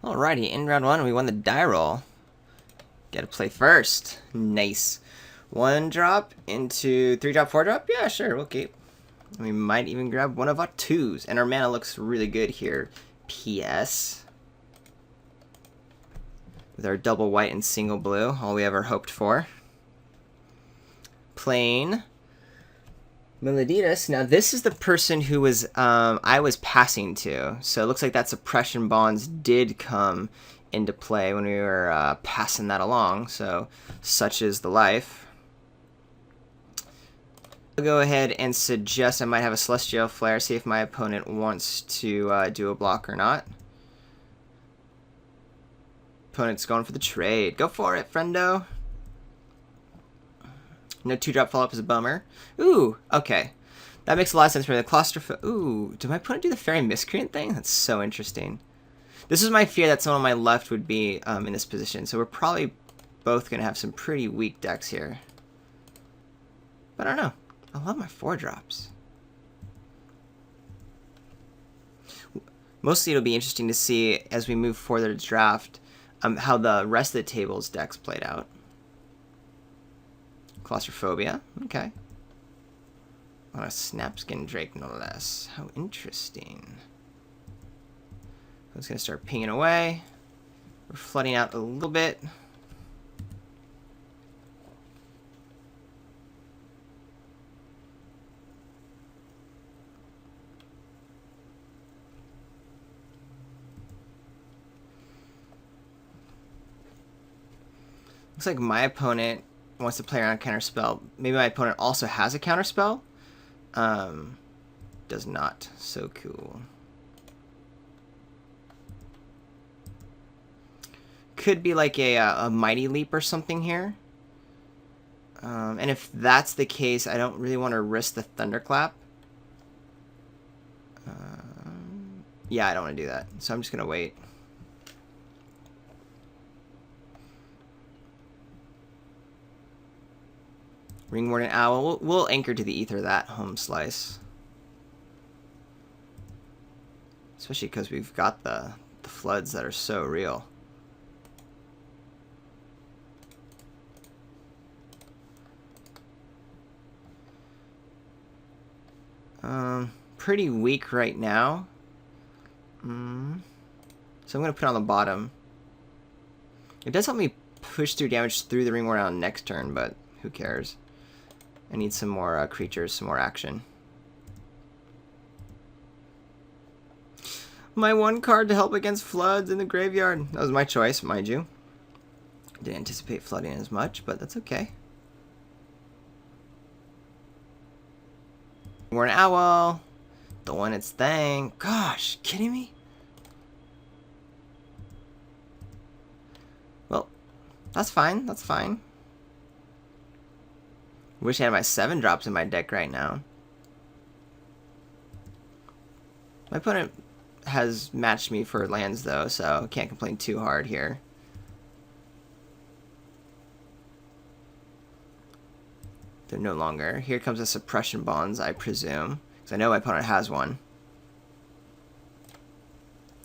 Alrighty, in round one, we won the die roll. Gotta play first. Nice. 1 drop into 3 drop, 4 drop? Yeah, sure, we'll keep. We might even grab one of our 2s. And our mana looks really good here. PS. With our double white and single blue, all we ever hoped for. Playing Meloditas. Now this is the person who was I was passing to. So it looks like that suppression bonds did come into play when we were passing that along. So such is the life. I'll go ahead and suggest I might have a Celestial Flare, see if my opponent wants to do a block or not. Opponent's going for the trade. Go for it, friendo. No 2-drop follow-up is a bummer. Ooh, okay. That makes a lot of sense for the claustrophobic. Ooh, did my opponent do the Fairy Miscreant thing? That's so interesting. This is my fear that someone on my left would be in this position. So we're probably both going to have some pretty weak decks here. But I don't know. I love my 4-drops. Mostly it'll be interesting to see as we move further to draft how the rest of the table's decks played out. Claustrophobia, okay. On a Snapskin Drake, no less. How interesting. It's going to start pinging away. We're flooding out a little bit. Looks like my opponent wants to play around counterspell. Maybe my opponent also has a counterspell. Does not. So cool. Could be like a Mighty Leap or something here. And if that's the case, I don't really want to risk the Thunderclap. Yeah, I don't want to do that. So I'm just going to wait. Ringwarden Owl. We'll anchor to the ether that home slice. Especially because we've got the floods that are so real. Pretty weak right now. So I'm going to put it on the bottom. It does help me push through damage through the Ringwarden Owl next turn, but who cares? I need some more creatures, some more action. My 1 card to help against floods in the graveyard. That was my choice, mind you. Didn't anticipate flooding as much, but that's okay. We're an owl. Doing its thing. Gosh, kidding me? Well, that's fine. That's fine. Wish I had my 7-drops in my deck right now. My opponent has matched me for lands, though, so can't complain too hard here. They're no longer. Here comes a Suppression Bonds, I presume. Because I know my opponent has one.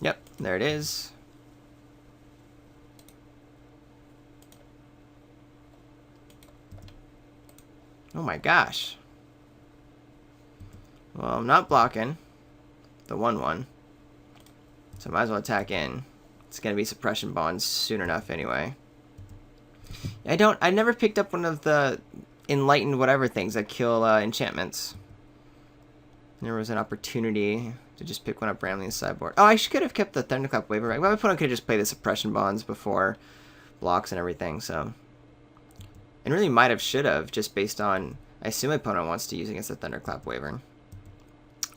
Yep, there it is. Oh my gosh. Well, I'm not blocking the 1/1. So I might as well attack in. It's going to be Suppression Bonds soon enough anyway. I never picked up one of the Enlightened whatever things that kill enchantments. There was an opportunity to just pick one up randomly in the sideboard. Oh, I could have kept the Thunderclap waiver right. Well, my opponent could have just played the Suppression Bonds before blocks and everything, so. And really might have, should have, just based on, I assume my opponent wants to use against the Thunderclap waiver.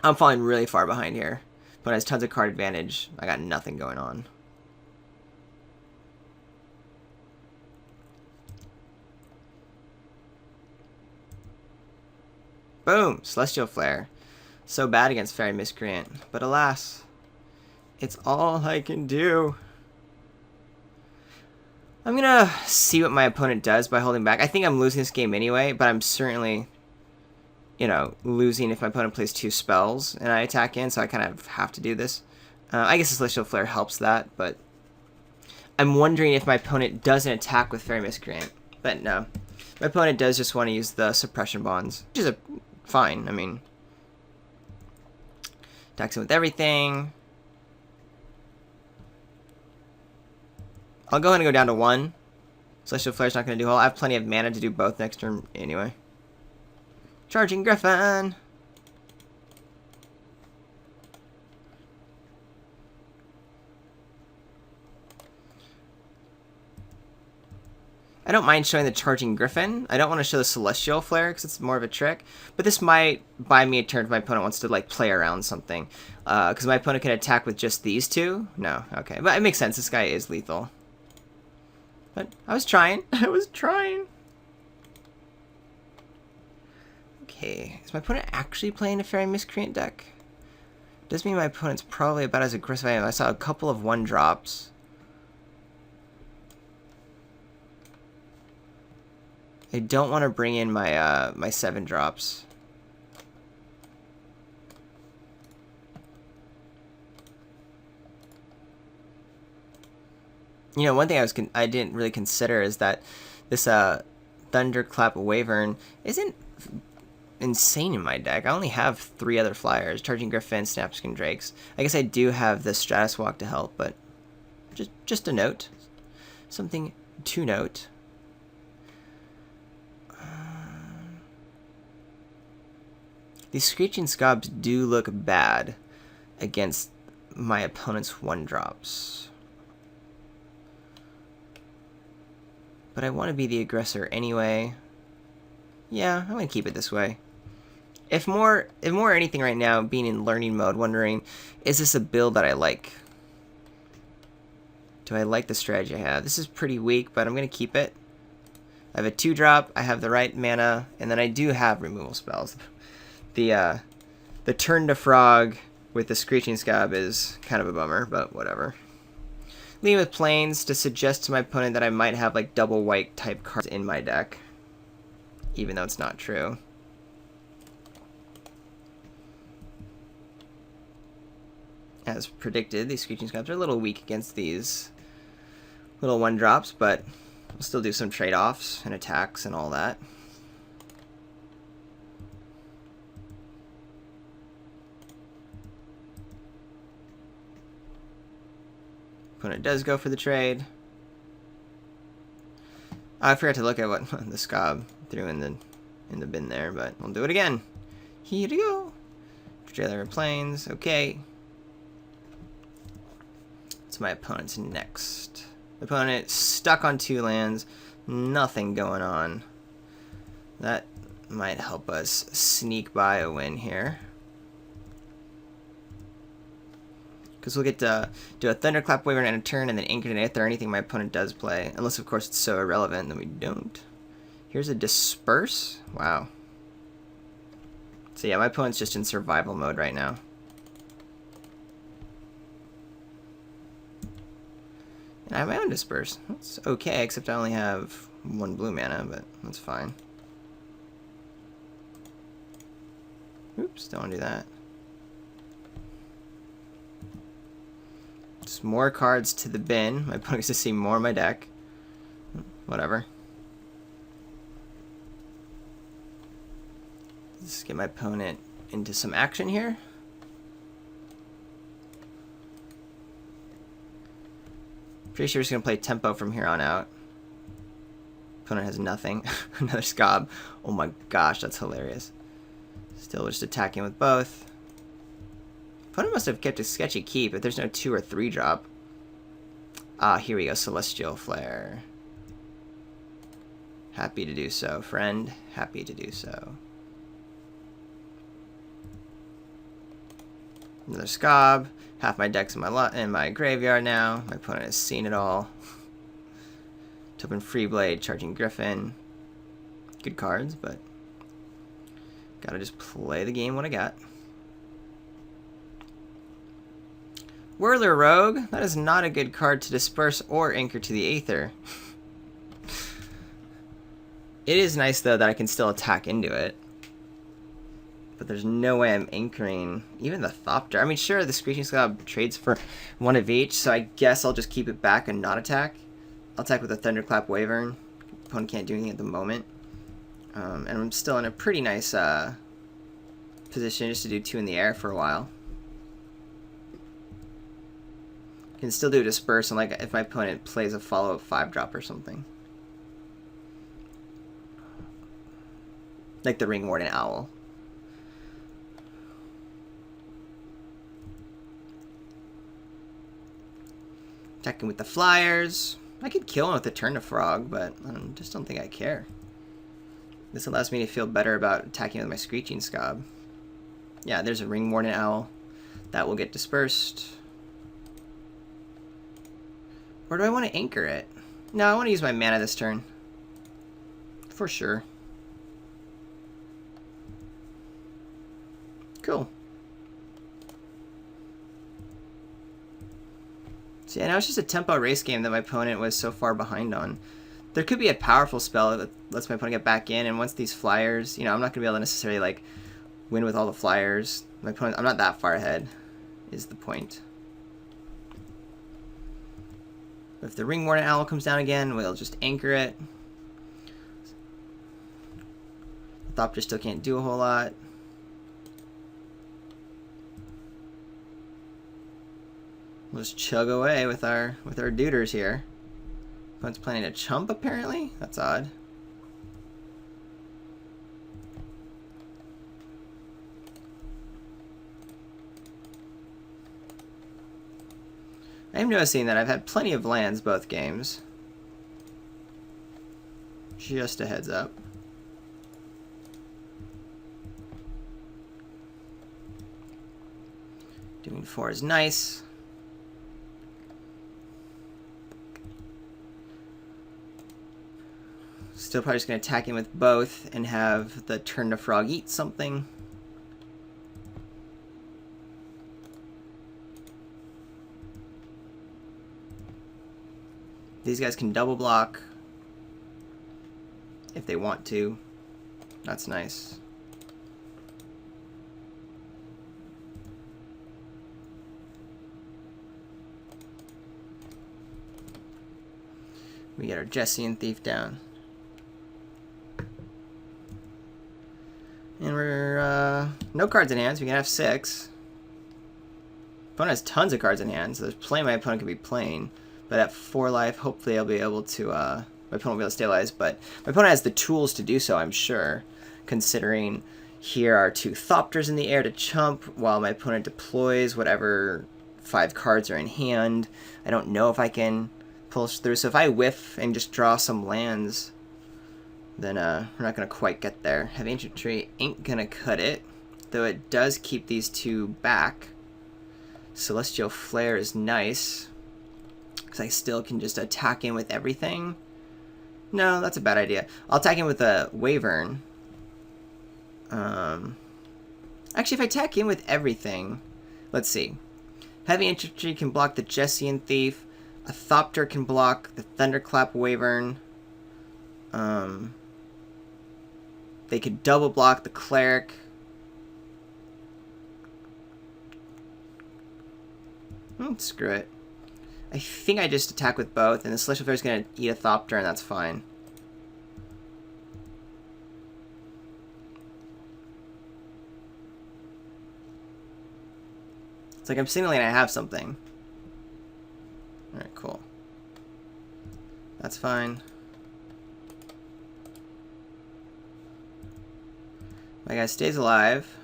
I'm falling really far behind here. But has tons of card advantage. I got nothing going on. Boom! Celestial Flare. So bad against Fairy Miscreant. But alas, it's all I can do. I'm gonna see what my opponent does by holding back. I think I'm losing this game anyway, but I'm certainly, you know, losing if my opponent plays 2 spells and I attack in, so I kind of have to do this. I guess the Celestial Flare helps that, but I'm wondering if my opponent doesn't attack with Fairy Miscreant. But no. My opponent does just want to use the suppression bonds, which is fine. I mean, attacks him with everything. I'll go ahead and go down to 1. Celestial Flare's not going to do all. I have plenty of mana to do both next turn anyway. Charging Griffin! I don't mind showing the Charging Griffin. I don't want to show the Celestial Flare because it's more of a trick. But this might buy me a turn if my opponent wants to like play around something. Because my opponent can attack with just these two. No, okay. But it makes sense. This guy is lethal. But I was trying. I was trying. Okay. Is my opponent actually playing a Fairy Miscreant deck? Does mean my opponent's probably about as aggressive as I am. I saw a couple of 1-drops. I don't want to bring in my my 7-drops. You know, one thing I didn't really consider is that this Thunderclap Wyvern isn't insane in my deck. I only have 3 other flyers: Charging Griffin, Snapskin Drakes. I guess I do have the Stratus Walk to help, but just a note, something to note. These Screeching Scabs do look bad against my opponent's 1-drops. But I want to be the aggressor anyway. Yeah, I'm going to keep it this way. If more anything right now, being in learning mode, wondering, is this a build that I like? Do I like the strategy I have? This is pretty weak, but I'm going to keep it. I have a 2-drop, I have the right mana, and then I do have removal spells. The Turn to Frog with the Screeching Scab is kind of a bummer, but whatever. Leading with Plains to suggest to my opponent that I might have like double white type cards in my deck, even though it's not true. As predicted, these Screeching Scabs are a little weak against these little 1-drops, but we'll still do some trade-offs and attacks and all that. Opponent does go for the trade. I forgot to look at what the Scab threw in the bin there, but I'll do it again. Here we go. Jailer Plains. Okay. It's my opponent's next. The opponent stuck on 2 lands. Nothing going on. That might help us sneak by a win here. Because we'll get to do a Thunderclap Wyvern and a turn, and then Anchor to Aether or anything my opponent does play. Unless, of course, it's so irrelevant that we don't. Here's a Disperse. Wow. So yeah, my opponent's just in survival mode right now. And I have my own Disperse. That's okay, except I only have 1 blue mana, but that's fine. Oops, don't want to do that. Just more cards to the bin. My opponent gets to see more of my deck. Whatever. Let's get my opponent into some action here. Pretty sure he's going to play tempo from here on out. Opponent has nothing. Another Scab. Oh my gosh, that's hilarious. Still just attacking with both. Opponent must have kept a sketchy keep if there's no 2 or 3-drop. Ah, here we go. Celestial Flare. Happy to do so, friend. Happy to do so. Another Scab. Half my deck's in my graveyard now. My opponent has seen it all. Open Freeblade, Charging Griffin. Good cards, but gotta just play the game what I got. Whirler Rogue. That is not a good card to disperse or anchor to the Aether. It is nice, though, that I can still attack into it. But there's no way I'm anchoring even the Thopter. I mean, sure, the Screeching Scab trades for one of each, so I guess I'll just keep it back and not attack. I'll attack with a Thunderclap Wyvern. Opponent can't do anything at the moment. And I'm still in a pretty nice position just to do 2 in the air for a while. Can still do a Disperse, and like if my opponent plays a follow-up 5-drop or something. Like the Ring Warden Owl. Attacking with the Flyers. I could kill him with the Turn to Frog, but I just don't think I care. This allows me to feel better about attacking with my Screeching Scab. Yeah, there's a Ring Warden Owl. That will get dispersed. Or do I want to anchor it? No, I want to use my mana this turn. For sure. Cool. See, I know it's just a tempo race game that my opponent was so far behind on. There could be a powerful spell that lets my opponent get back in, and once these Flyers, you know, I'm not going to be able to necessarily, like, win with all the Flyers. My opponent, I'm not that far ahead, is the point. If the Ring Warden Owl comes down again, we'll just anchor it. The Thopter still can't do a whole lot. We'll just chug away with our duders here. Opponent's planning to chump, apparently? That's odd. I am noticing that I've had plenty of lands both games. Just a heads up. Doing 4 is nice. Still probably just going to attack him with both and have the Turn to Frog eat something. These guys can double block if they want to. That's nice. We get our Jessian Thief down. And we're no cards in hand, so we can have 6. Opponent has tons of cards in hand, so there's plenty my opponent could be playing. But at 4 life, hopefully I'll be able to, my opponent will be able to stabilize, but my opponent has the tools to do so, I'm sure, considering here are 2 Thopters in the air to chump, while my opponent deploys whatever 5 cards are in hand. I don't know if I can pull through, so if I whiff and just draw some lands, then we're not going to quite get there. Heavy Infantry ain't going to cut it, though it does keep these 2 back. Celestial Flare is nice, because I still can just attack in with everything. No, that's a bad idea. I'll attack in with a Wyvern. Actually, if I attack in with everything, let's see. Heavy Infantry can block the Jessian Thief. A Thopter can block the Thunderclap Wyvern. They could double block the Cleric. Screw it. I think I just attack with both, and the Celestial Flare is going to eat a Thopter, and that's fine. It's like I'm signaling I have something. Alright, cool. That's fine. My guy stays alive.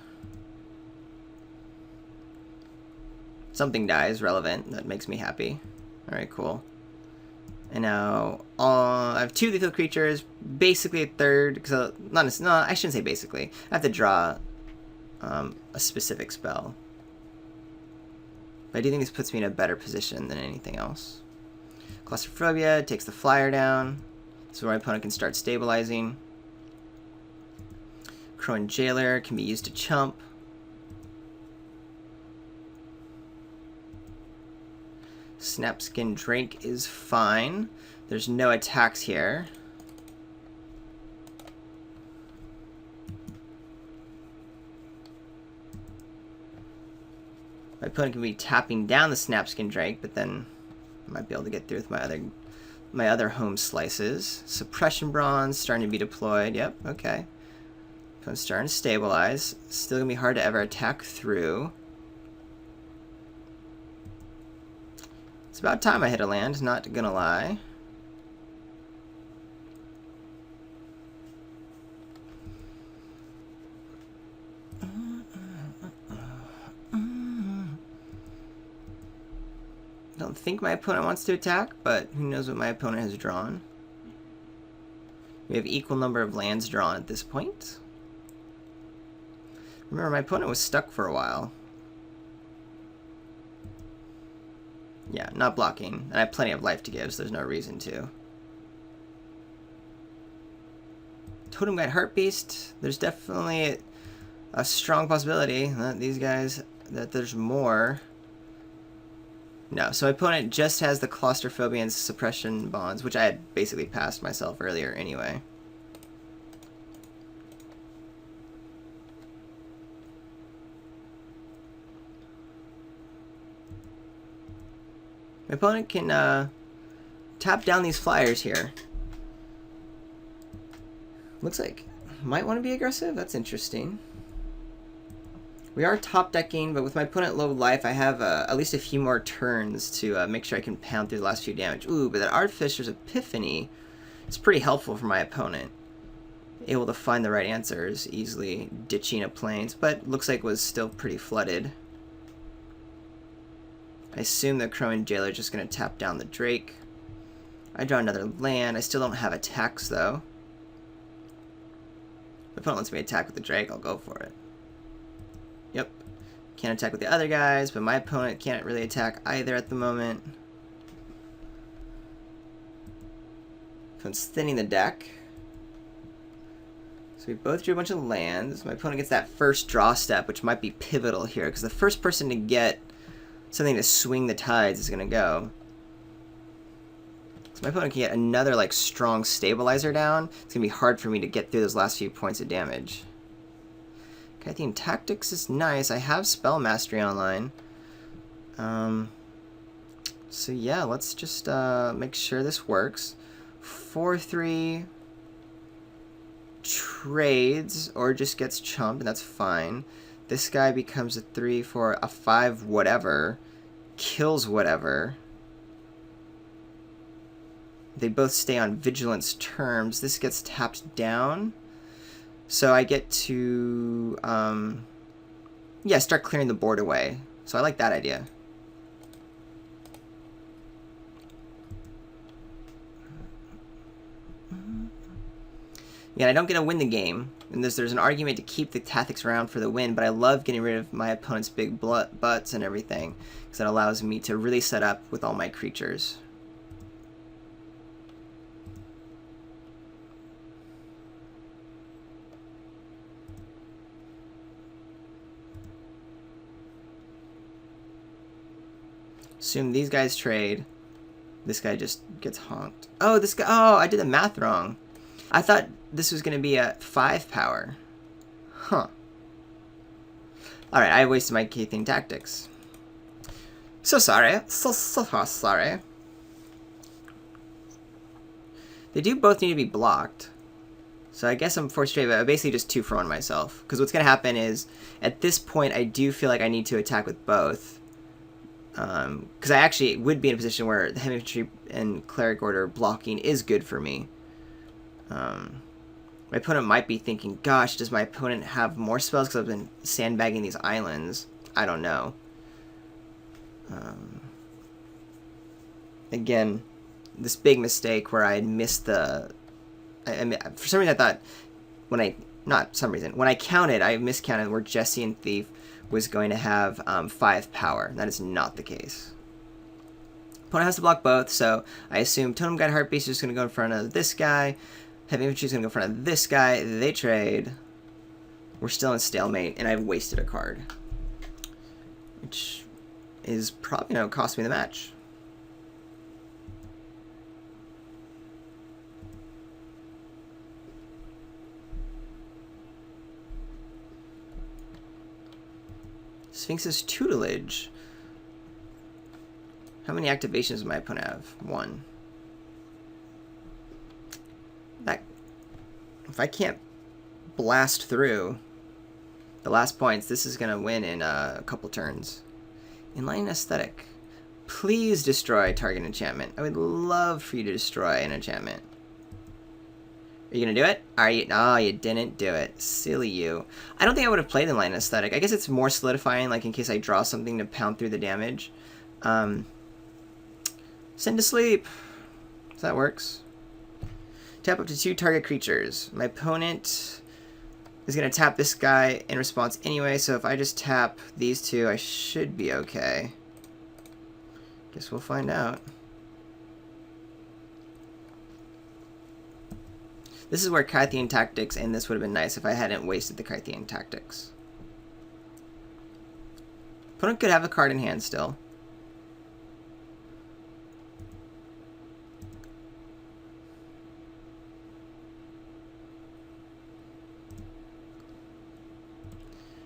Something dies, relevant. That makes me happy. Alright, cool. And now I have 2 lethal creatures, basically a third, because no, I shouldn't say basically. I have to draw a specific spell. But I do think this puts me in a better position than anything else. Claustrophobia takes the Flyer down, so my opponent can start stabilizing. Crone Jailer can be used to chump. Snapskin Drake is fine. There's no attacks here. My opponent can be tapping down the Snapskin Drake, but then I might be able to get through with my other home slices. Suppression Bronze starting to be deployed. Yep, okay. Opponent's starting to stabilize. Still gonna be hard to ever attack through. It's about time I hit a land, not gonna lie. I don't think my opponent wants to attack, but who knows what my opponent has drawn. We have equal number of lands drawn at this point. Remember, my opponent was stuck for a while. Yeah, not blocking. And I have plenty of life to give, so there's no reason to. Totem Guide Heartbeast. There's definitely a strong possibility that these guys, that there's more. No, so my opponent just has the Claustrophobia and Suppression Bonds, which I had basically passed myself earlier anyway. My opponent can tap down these flyers here. Looks like might want to be aggressive. That's interesting. We are top decking, but with my opponent low life, I have at least a few more turns to make sure I can pound through the last few damage. Ooh, but that Artificer's Epiphany is pretty helpful for my opponent. Able to find the right answers, easily ditching a plains, but looks like it was still pretty flooded. I assume the Crowan Jailer is just going to tap down the Drake. I draw another land. I still don't have attacks, though. If my opponent lets me attack with the Drake, I'll go for it. Yep. Can't attack with the other guys, but my opponent can't really attack either at the moment. Opponent's thinning the deck. So we both drew a bunch of lands. My opponent gets that first draw step, which might be pivotal here, because the first person to get something to swing the tides is going to go. So my opponent can get another like strong stabilizer down. It's going to be hard for me to get through those last few points of damage. Kythian Tactics is nice. I have Spell Mastery online. So yeah, let's just make sure this works. 4/3 trades or just gets chumped, and that's fine. This guy becomes a 3/4, a 5 whatever, kills whatever. They both stay on vigilance terms. This gets tapped down. So I get to, yeah, start clearing the board away. So I like that idea. Yeah, I don't get to win the game. And there's an argument to keep the tactics around for the win, but I love getting rid of my opponent's big butts and everything, because that allows me to really set up with all my creatures. Assume these guys trade. This guy just gets honked. Oh, this guy. Oh, I did the math wrong. I thought this was going to be a 5 power. Huh. Alright, I wasted my Kythian Tactics. So sorry. So sorry. They do both need to be blocked. So I guess I'm forced trade, but I basically just 2-for-1 myself. Because what's going to happen is, at this point, I do feel like I need to attack with both. Because I actually would be in a position where the Heavy Infantry and Cleric Order blocking is good for me. My opponent might be thinking, gosh, does my opponent have more spells because I've been sandbagging these islands? I don't know. Again, this big mistake where I had missed the... for some reason I thought, when I counted, I miscounted where Jesse and Thief was going to have 5 power. That is not the case. Opponent has to block both, so I assume Totem Guide Heartbeast is just going to go in front of this guy. Heavy Infantry is going to go in front of this guy. They trade. We're still in stalemate, and I've wasted a card. Which is probably going to cost me the match. Sphinx's Tutelage. many activations does my opponent have? 1. That, if I can't blast through the last points, this is going to win in a couple turns. Inline Aesthetic. Please destroy target enchantment. I would love for you to destroy an enchantment. Are you going to do it? Are you? No, you didn't do it. Silly you. I don't think I would have played Inline Aesthetic. I guess it's more solidifying, like in case I draw something to pound through the damage. Send to sleep. So that works. Tap up to 2 target creatures. My opponent is going to tap this guy in response anyway, so if I just tap these 2, I should be okay. Guess we'll find out. This is where Kythian Tactics, and this would have been nice if I hadn't wasted the Kythian Tactics. Opponent could have a card in hand still.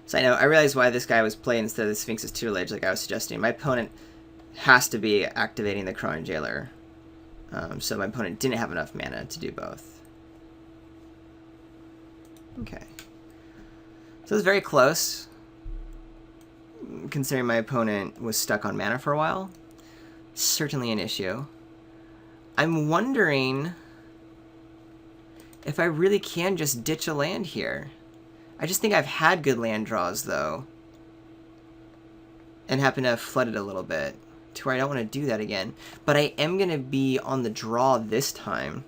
So I realized why this guy was playing instead of the Sphinx's Tutelage, like I was suggesting. My opponent has to be activating the Cronin Jailer. So my opponent didn't have enough mana to do both. Okay. So it was very close, considering my opponent was stuck on mana for a while. Certainly an issue. I'm wondering if I really can just ditch a land here. I just think I've had good land draws, though, and happen to have flooded a little bit, to where I don't want to do that again. But I am going to be on the draw this time.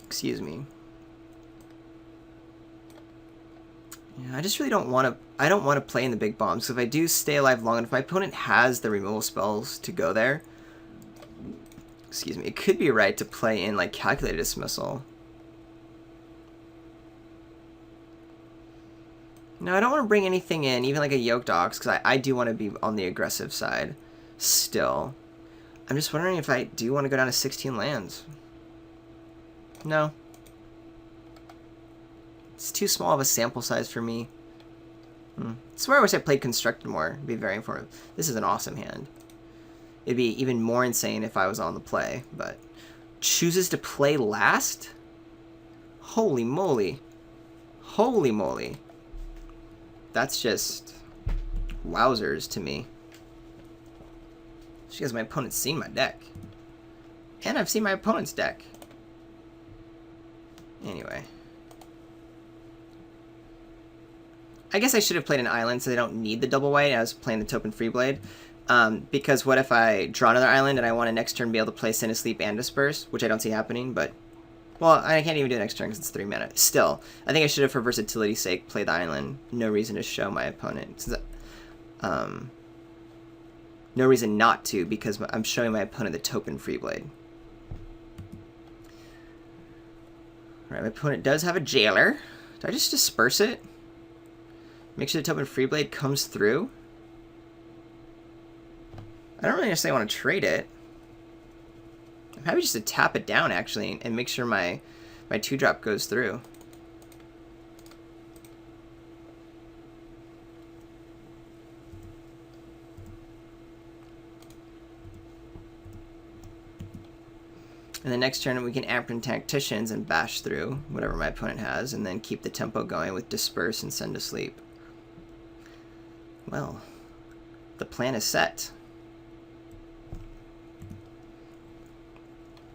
Excuse me. Yeah, I just really don't want to... I don't want to play in the big bombs. So if I do stay alive long enough, my opponent has the removal spells to go there. Excuse me. It could be right to play in, like, Calculated Dismissal. No, I don't want to bring anything in, even like a Yoked Ox, because I do want to be on the aggressive side still. I'm just wondering if I do want to go down to 16 lands. No. It's too small of a sample size for me. That's where I wish I played Constructed more. It'd be very informative. This is an awesome hand. It'd be even more insane if I was on the play, but... Chooses to play last? Holy moly. Holy moly. That's just wowzers to me. Just because my opponent's seen my deck. And I've seen my opponent's deck. Anyway. I guess I should have played an island so they don't need the double white. I was playing the Topin Freeblade. Because what if I draw another island and I want to next turn be able to play Send to Sleep and Disperse, which I don't see happening, but... Well, I can't even do it next turn because it's 3 mana. Still, I think I should have, for versatility's sake, played the island. No reason to show my opponent. No reason not to, because I'm showing my opponent the Topin Freeblade. Alright, my opponent does have a Jailer. Do I just disperse it? Make sure the Topin Freeblade comes through? I don't really necessarily want to trade it. I'm happy just to tap it down, actually, and make sure my 2-drop goes through. And the next turn, we can Amperin Tacticians and bash through whatever my opponent has, and then keep the tempo going with Disperse and Send to Sleep. Well, the plan is set.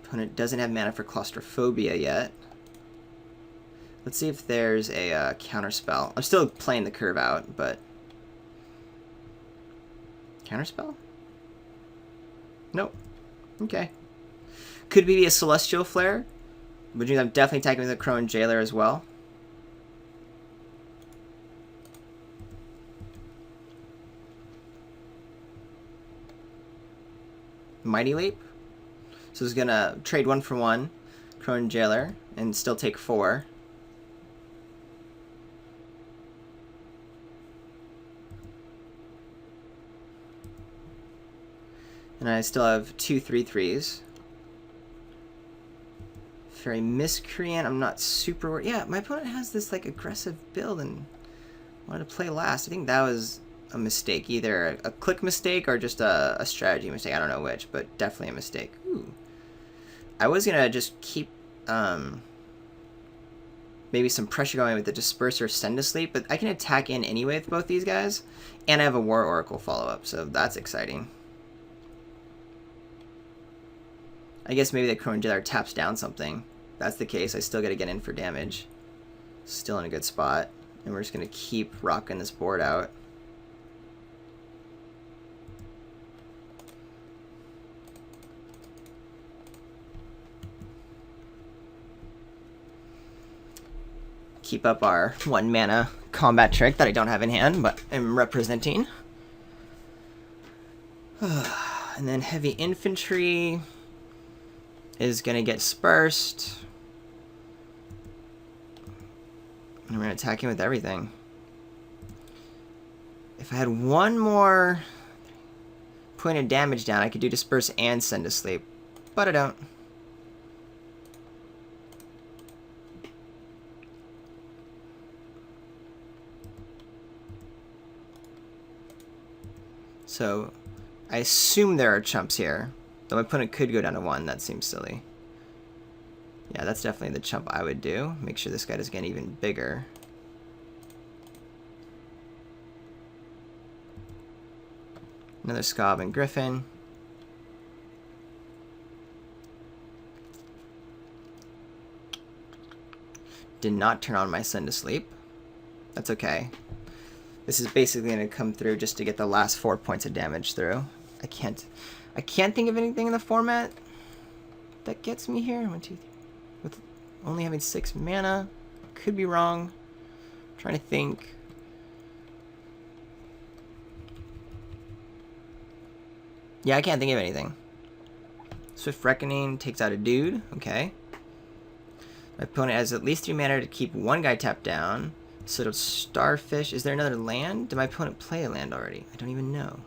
Opponent doesn't have mana for Claustrophobia yet. Let's see if there's a counterspell. I'm still playing the curve out, but... Counterspell? Nope. Okay. Could be a Celestial Flare, which means I'm definitely attacking with the Cronin Jailer as well. Mighty Leap. So it's going to trade 1 for 1, Cronin Jailer, and still take 4. And I still have 2 3/3s. Fairy Miscreant, I'm not super... Yeah, my opponent has this like aggressive build and wanted to play last. I think that was a mistake. Either a click mistake or just a strategy mistake. I don't know which, but definitely a mistake. Ooh. I was going to just keep maybe some pressure going with the Disperser Send to Sleep, but I can attack in anyway with both these guys. And I have a War Oracle follow-up, so that's exciting. I guess maybe the Crone Jailer taps down something. If that's the case, I still got to get in for damage. Still in a good spot. And we're just going to keep rocking this board out. Keep up our 1 mana combat trick that I don't have in hand, but I'm representing. And then Heavy Infantry is going to get dispersed. And we're going to attack him with everything. If I had one more point of damage down, I could do Disperse and Send to Sleep. But I don't. So, I assume there are chumps here. Though my opponent could go down to 1, that seems silly. Yeah, that's definitely the chump I would do. Make sure this guy doesn't get even bigger. Another Scob and Griffin. Did not turn on my Send to Sleep. That's okay. This is basically going to come through just to get the last 4 points of damage through. I can't think of anything in the format that gets me here. 1, 2, 3. With only having 6 mana. Could be wrong. I'm trying to think. Yeah, I can't think of anything. Swift Reckoning takes out a dude. Okay. My opponent has at least 3 mana to keep 1 guy tapped down. So it'll Starfish. Is there another land? Did my opponent play a land already? I don't even know.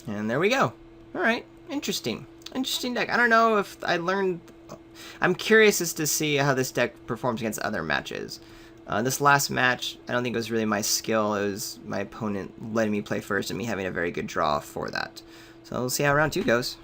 And there we go. All right. Interesting deck. I don't know if I learned. I'm curious as to see how this deck performs against other matches. This last match, I don't think it was really my skill. It was my opponent letting me play first and me having a very good draw for that. So we'll see how round 2 goes.